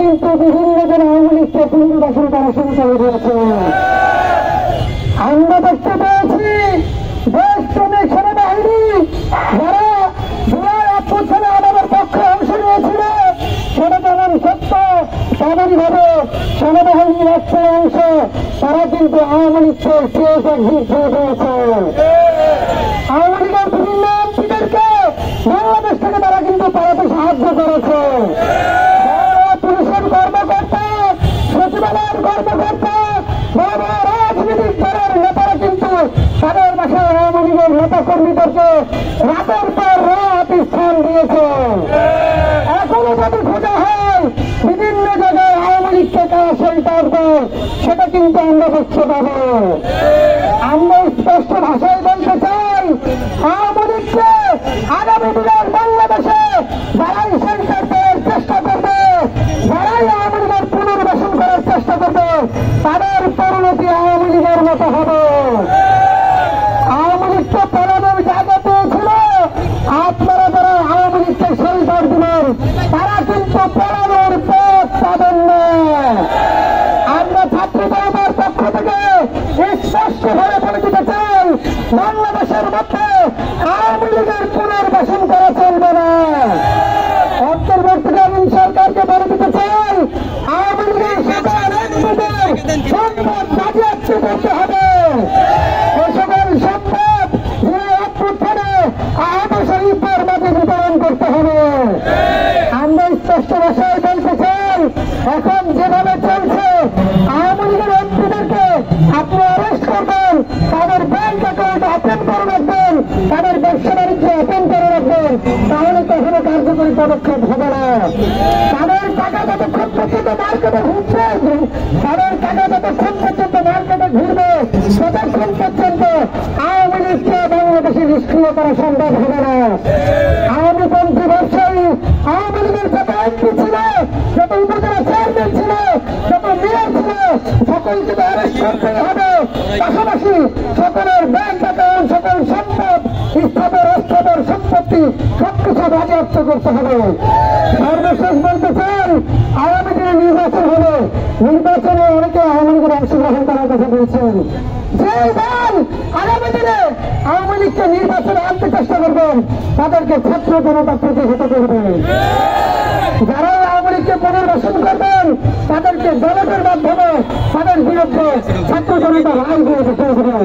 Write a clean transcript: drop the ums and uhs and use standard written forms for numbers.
কিন্তু বিভিন্ন জন আওয়ামী লীগকে পুনর্বাসন করা শুরু করে দিয়েছে। আমরা দেখতে পেয়েছি দেশপ্রেমিক সেনাবাহিনী যারা জুলাই অভ্যুত্থানে আমাদের পক্ষে অংশ নিয়েছিল, সেটা যেমন সত্য তেমনই ভাবে সেনাবাহিনীর একটা অংশ তারা কিন্তু আওয়ামী লীগকে সিএস এক্সিট দিয়ে দিয়েছে। আওয়ামী লীগের বিভিন্ন এমপিদেরকে বাংলাদেশ থেকে তারা কিন্তু পালাতে সাহায্য করেছে। পুলিশের কর্মকর্তা, সচিবালয়ের কর্মকর্তা, বড় বড় রাজনৈতিক দলের নেতারা কিন্তু তাদের বাসায় আওয়ামী লীগের নেতা কর্মীদেরকে রাতের পর রাত স্থান দিয়েছে। এখনো যদি খোঁজা হয় বিভিন্ন জায়গায় আওয়ামী লীগকে কারা শেল্টার দেয়, সেটা কিন্তু আমরা দেখতে পাবো। আমরা স্পষ্ট ভাষায় বলতে চাই, আওয়ামী লীগকে আগামী দিনের বাংলাদেশে যারাই শেল্টার দেওয়ার চেষ্টা করবে, যারাই আওয়ামী লীগের পুনর্বাসন করার চেষ্টা করবে, তাদের পরিণতি আওয়ামী লীগের মতো হবে। আওয়ামী লীগকে পলানোর জায়গা পেয়েছিল, আপনারা যারা আওয়ামী লীগকে শেল্টার দিলেন তারা কিন্তু পলানোর পথ পাবেন না। আমরা ছাত্র জনতার পক্ষ থেকে স্পষ্ট ভাবে বলে দিতে চাই, বাংলাদেশের মধ্যে আওয়ামী লীগের পুনর্বাসন করা চলবে না। অন্তর্বর্তীকালীন সরকারকে বলে দিতে চাই, আওয়ামী লীগের সকল এমপিদের সম্পদ বাজেয়াপ্তি করতে হবে। এ সকল সম্পদ জুলাই অভ্যুত্থানে আহত শহীদদের মাঝে বিতরণ করতে হবে। আমরা স্পষ্ট ভাষায় বলতে চাই, এখন যেভাবে চলছে আওয়ামী লীগের এমপিদেরকে আপনি অ্যারেস্ট করবেন, তাদের ব্যাংক অ্যাকাউন্ট ওপেন করে রাখবেন, তাদের ব্যবসা বাণিজ্য ওপেন করে রাখবেন, তাহলে কখনো কার্যকরী পদক্ষেপ হবে না। তাদের টাকা যতক্ষণ পর্যন্ত মার্কেটে ঘুরছে, তাদের টাকা যতক্ষণ পর্যন্ত মার্কেটে ঘুরবে, ততক্ষণ পর্যন্ত আওয়ামী লীগকে বাংলাদেশে নিষ্ক্রিয় করা সম্ভব হবে না। আওয়ামী পন্থী ব্যবসায়ী আওয়ামী লীগের যত এমপি ছিল, যত উপজেলা চেয়ারম্যান ছিল, যত মেয়র ছিল, সকলকে অ্যারেস্ট করতে হবে। পাশাপাশি সকলের ব্যাংক অ্যাকাউন্ট, সকল সম্পদ, স্থাবর অস্থাবর সম্পত্তি সবকিছু বাজেয়াপ্ত করতে হবে। সর্বশেষ বলতে চাই, আগামী দিনে নির্বাচন হবে, নির্বাচনে অনেকে আওয়ামী লীগের অংশগ্রহণ করার কথা বলছেন। যে দল আগামী দিনে আওয়ামী লীগকে নির্বাচনে আনতে চেষ্টা করবেন, তাদেরকে ছাত্র জনতা প্রতিহত করবেন। যারা আওয়ামী লীগকে পুনর্বাসন করবেন, তাদেরকে ব্যালটের মাধ্যমে তাদের বিরুদ্ধে ছাত্র জনতা রায় দিয়ে দিতে হবে।